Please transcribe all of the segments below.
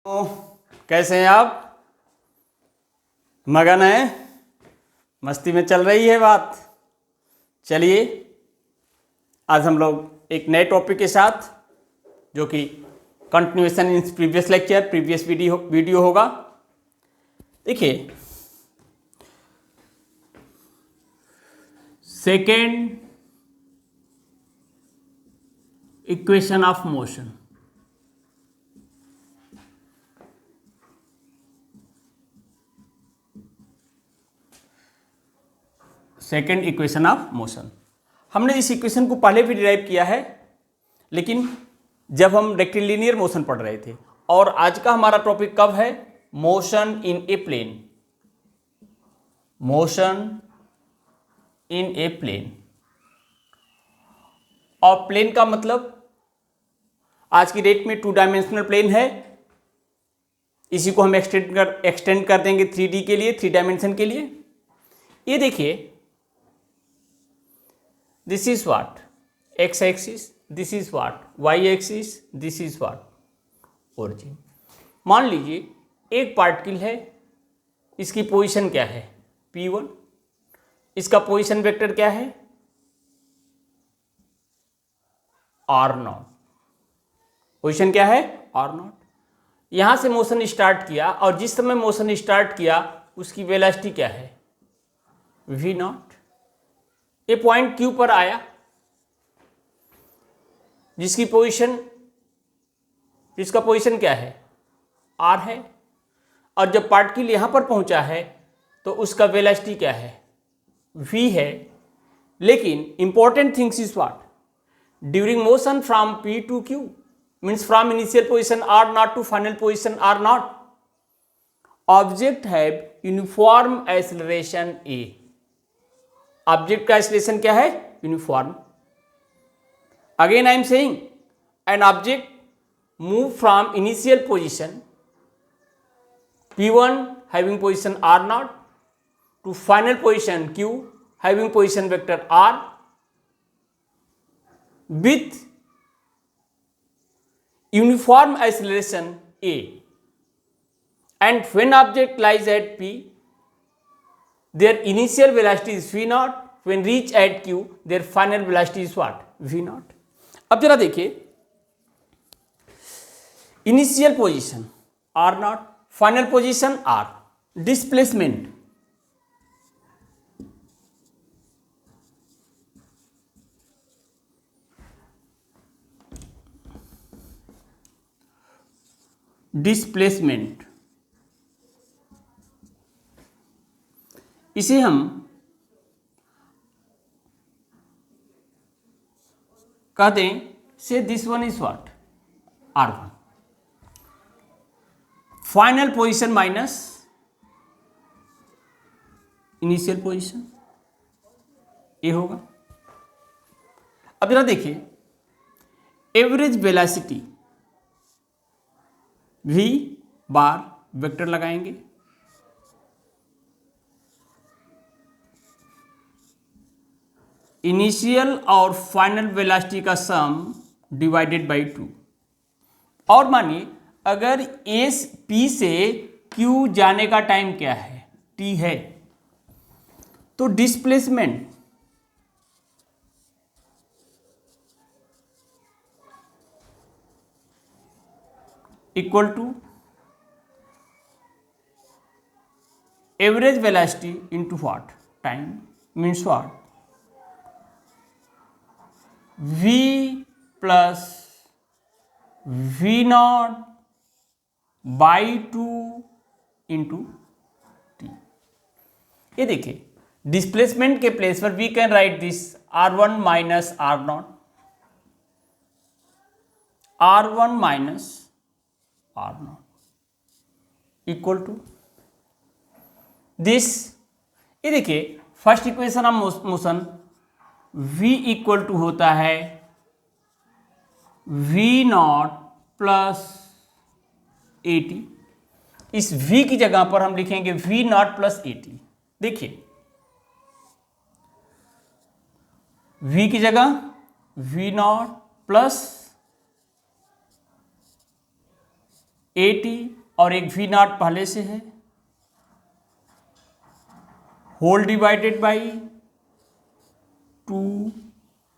तो कैसे हैं आप? मगन हैं? मस्ती में चल रही है बात। चलिए आज हम लोग एक नए टॉपिक के साथ, जो कि continuation in previous lecture previous video होगा। देखिए, second equation of motion. Second equation of motion, हमने इस इक्वेशन को पहले भी डिराइव किया है, लेकिन जब हम रेक्टिलिनियर मोशन पढ़ रहे थे। और आज का हमारा टॉपिक कब है? Motion in a plane. Motion in a plane. और प्लेन का मतलब आज की डेट में 2 डायमेंशनल प्लेन है। इसी को हम एक्सटेंड कर देंगे 3D के लिए, 3 डायमेंशन के लिए। ये देखिए, this is what x axis, this is what y axis, this is what origin। मान लीजिए एक पार्टिकल है, इसकी पोजीशन क्या है? p1। इसका पोजीशन वेक्टर क्या है? r0। पोजीशन क्या है? r0। यहां से मोशन स्टार्ट किया, और जिस समय मोशन स्टार्ट किया उसकी वेलोसिटी क्या है? v0। ये पॉइंट Q पर आया, जिसका पोजीशन क्या है? R है। और जब पार्टिकल यहां पर पहुंचा है तो उसका वेलोसिटी क्या है? V है। लेकिन important things is what? During motion from P to Q, means from initial position R0 to final position R0, object have uniform acceleration A। Object का एक्सेलरेशन क्या है? Uniform. Again I am saying, an object move from initial position P1 having position R0 to final position Q having position vector R with uniform acceleration A, and when object lies at P, their initial velocity is v0, when reach at Q their final velocity is what? v0। अब जरा देखिए, initial position r0, final position r। Displacement इसे हम कहते हैं, से this one is what? r1। Final position minus initial position, ये होगा। अब जरा देखिए, एवरेज वेलोसिटी v बार वेक्टर लगाएंगे, इनिशियल और फाइनल वेलोसिटी का सम डिवाइडेड बाई 2। और मानिए अगर P से Q जाने का टाइम क्या है? t है, तो displacement equal to average velocity into what? Time. Means what? v plus v0 by 2 into t. ये देखिए, डिस्प्लेसमेंट के प्लेस पर we can write this r1 minus r0, r1 minus r0 equal to this. ये देखिए, first equation of motion v equal to होता है v0 plus 80। इस v की जगह पर हम लिखेंगे v0 प्लस 80। देखिए, v की जगह v0 प्लस ए टी और एक वी नॉट पहले से है, whole divided by 2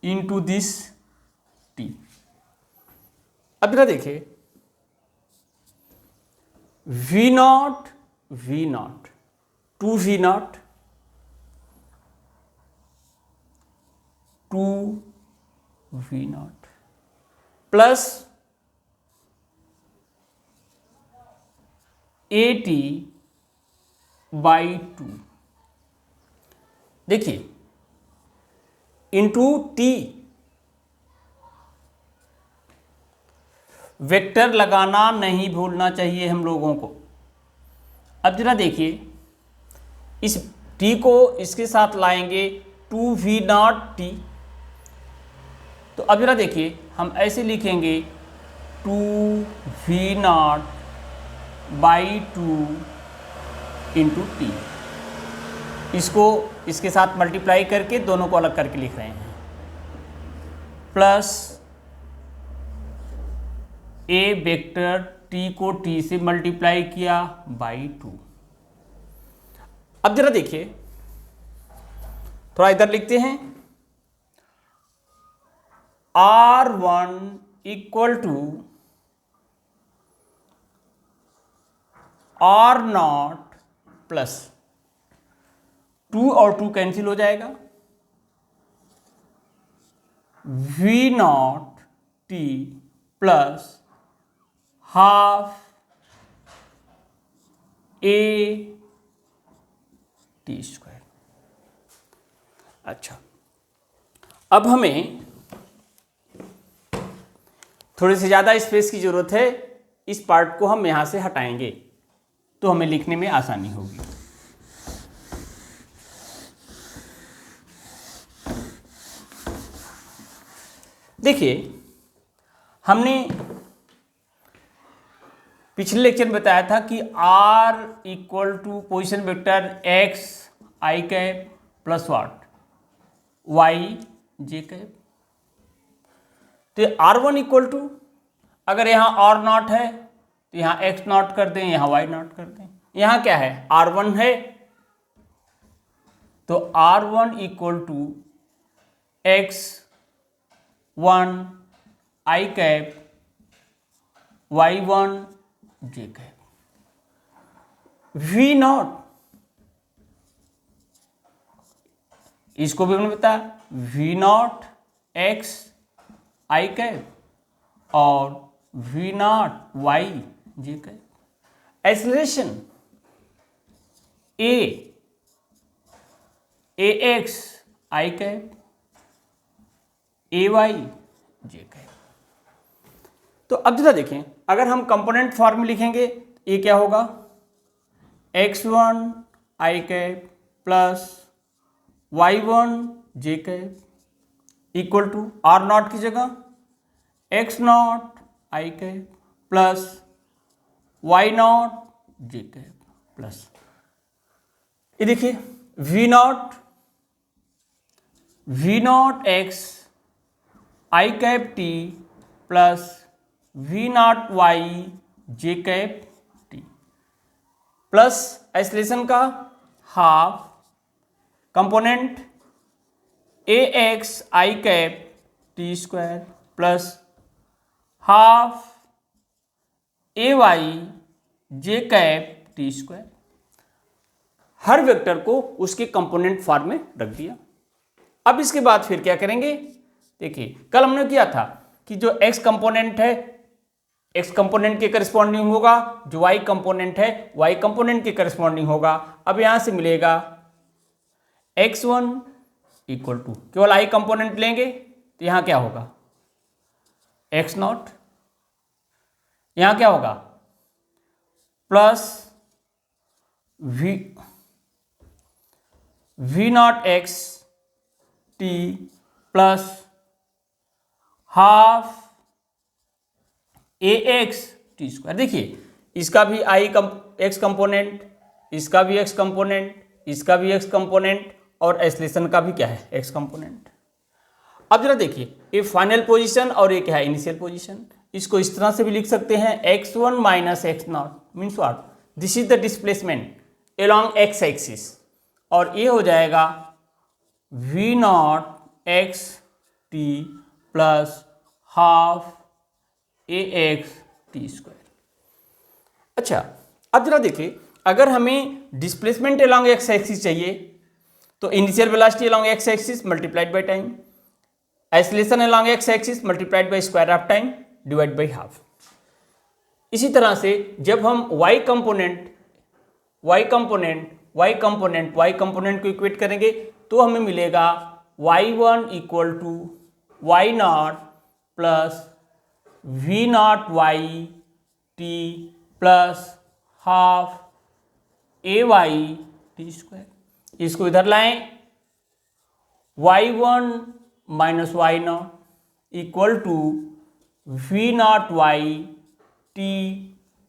into this t. अब जरा देखिए, we naught 2 v naught 2 v naught plus a t by 2। देखिए इंटू टी, वेक्टर लगाना नहीं भूलना चाहिए हम लोगों को। अब जरा देखिए, इस टी को इसके साथ लाएंगे 2 वी नॉट टी, तो अब जरा देखिए हम ऐसे लिखेंगे 2 v naught by 2 into t. इसको इसके साथ मल्टीप्लाई करके दोनों को अलग करके लिख रहे हैं, प्लस ए वेक्टर टी को टी से मल्टीप्लाई किया बाई 2। अब जरा देखिए, थोड़ा इधर लिखते हैं, R1 equal to R0 plus 2 और 2 कैंसिल हो जाएगा, v naught t plus half a t square. अच्छा, अब हमें थोड़ी सी ज़्यादा स्पेस की ज़रूरत है, इस पार्ट को हम यहाँ से हटाएंगे तो हमें लिखने में आसानी होगी। देखिए, हमने पिछले लेक्चर में बताया था कि R equal to position vector x i cap plus what y j cap. तो R1 इक्वल टू, अगर यहाँ R0 है तो यहाँ x0 कर दें, यहाँ y0 कर दें। यहाँ क्या है, R1 है, तो R1 equal to x1 I cap y1 J cap. V naught, इसको भी हमने बताया, V naught X I cap और V naught Y J cap. Acceleration A X I cap A Y J cap. तो अब जरा देखें, अगर हम कंपोनेंट फॉर्म में लिखेंगे, ये क्या होगा, x1 I cap plus y1 J cap equal to R0 की जगह x0 I cap plus y0 J cap plus, ये देखिए we naught X I cap T plus we naught Y J cap T plus acceleration का half component A X I cap T square plus half A Y J cap T square. हर vector को उसके component form में रख दिया। अब इसके बाद फिर क्या करेंगे, देखिए कल हमने किया था कि जो x कंपोनेंट है x कंपोनेंट के करस्पॉन्डिंग होगा, जो y कंपोनेंट है y कंपोनेंट के करस्पॉन्डिंग होगा। अब यहां से मिलेगा x1 इक्वल टू, केवल i कंपोनेंट लेंगे तो यहां क्या होगा x0, यहां क्या होगा plus we naught x t plus half a x t square. देखिए इसका भी एक्स कंपोनेंट, इसका भी एक्स कंपोनेंट, इसका भी एक्स कंपोनेंट और एक्सेलरेशन का भी क्या है एक्स कंपोनेंट। अब जरा देखिए, ये फाइनल पोजीशन और ये क्या है इनिशियल पोजीशन। इसको इस तरह से भी लिख सकते हैं x1 minus x not means what, this is the displacement along x axis, और ये हो जाएगा v not x t plus half a x t square. अच्छा, अब जरा देखिए, अगर हमें डिस्प्लेसमेंट अलोंग एक्स एक्सिस चाहिए तो initial velocity along x axis multiplied by time, acceleration along x axis multiplied bye square of time divide by half. इसी तरह से जब हम y कंपोनेंट को इक्वेट करेंगे तो हमें मिलेगा y1 equal to y naught plus v naught y t plus half A y t square. इसको इधर लाएं, y1 minus y naught equal to v naught y t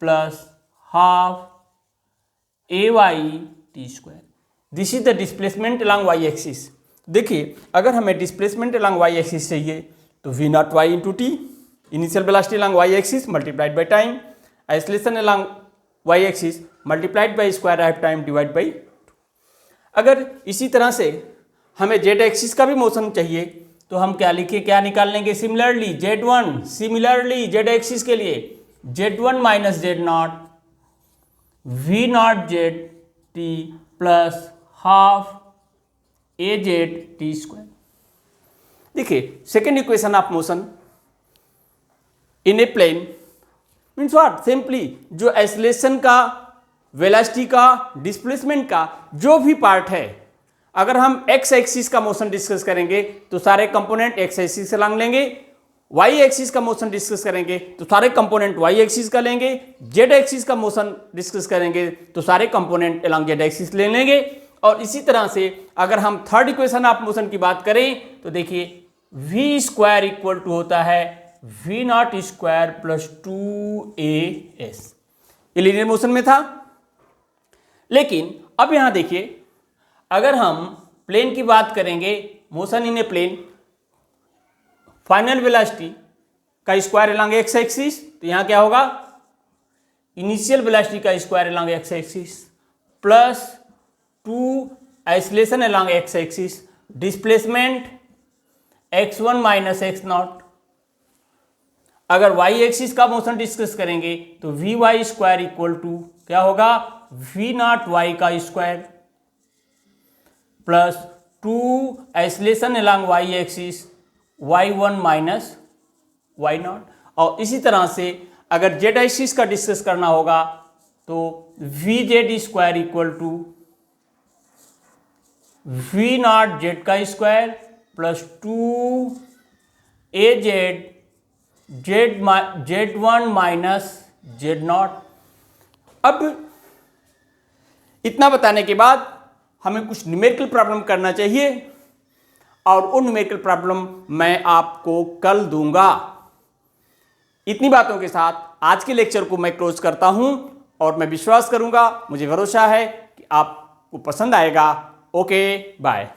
plus half A y t square. This is the displacement along y axis. देखिए, अगर हमें displacement along y axis चाहिए तो v naught y into t, initial velocity along y axis multiplied by time, acceleration along y axis multiplied by square of time divide by 2। अगर इसी तरह से हमें जेड एक्सिस का भी मोशन चाहिए तो हम क्या लिखे, क्या निकाल लेंगे, सिमिलरली जेड एक्सिस के लिए z1 minus Z naught v naught Z T plus half A Z T square. देखिए, second equation of motion in a plane means what, simply जो एक्सेलरेशन का, वेलोसिटी का, डिस्प्लेसमेंट का जो भी पार्ट है, अगर हम एक्स एक्सिस का मोशन डिस्कस करेंगे तो सारे कंपोनेंट एक्स एक्सिस से लांग लेंगे, वाई एक्सिस का मोशन डिस्कस करेंगे तो सारे कंपोनेंट वाई एक्सिस का लेंगे, जेड एक्सिस का मोशन डिस्कस करेंगे तो सारे कंपोनेंट अलॉन्ग जेड एक्सिस ले लेंगे। और इसी तरह से अगर हम थर्ड इक्वेशन ऑफ मोशन की बात करें तो देखिए v स्क्वायर इक्वल टू होता है v not square plus 2as। ये लीनियर मोशन में था। लेकिन अब यहां देखिए, अगर हम प्लेन की बात करेंगे, motion in a plane, final velocity का स्क्वायर अलॉन्ग एक्स एक्सिस, तो यहां क्या होगा, इनिशियल वेलोसिटी का square along x axis plus 2 acceleration along x axis, displacement x1 minus x naught. अगर y एक्सिस का मोशन डिस्कस करेंगे तो v y square equal to क्या होगा, v नॉट वाई का square plus 2 acceleration along y axis y1 minus y naught. और इसी तरह से अगर z एक्सिस का डिस्कस करना होगा तो V Z square equal to v naught Z का square plus 2 A Z one minus Z naught. अब इतना बताने के बाद हमें कुछ न्यूमेरिकल प्रॉब्लम करना चाहिए और वो न्यूमेरिकल प्रॉब्लम मैं आपको कल दूंगा। इतनी बातों के साथ आज के लेक्चर को मैं क्लोज करता हूं और मैं विश्वास करूंगा, मुझे भरोसा है कि आपको पसंद आएगा। Okay, bye.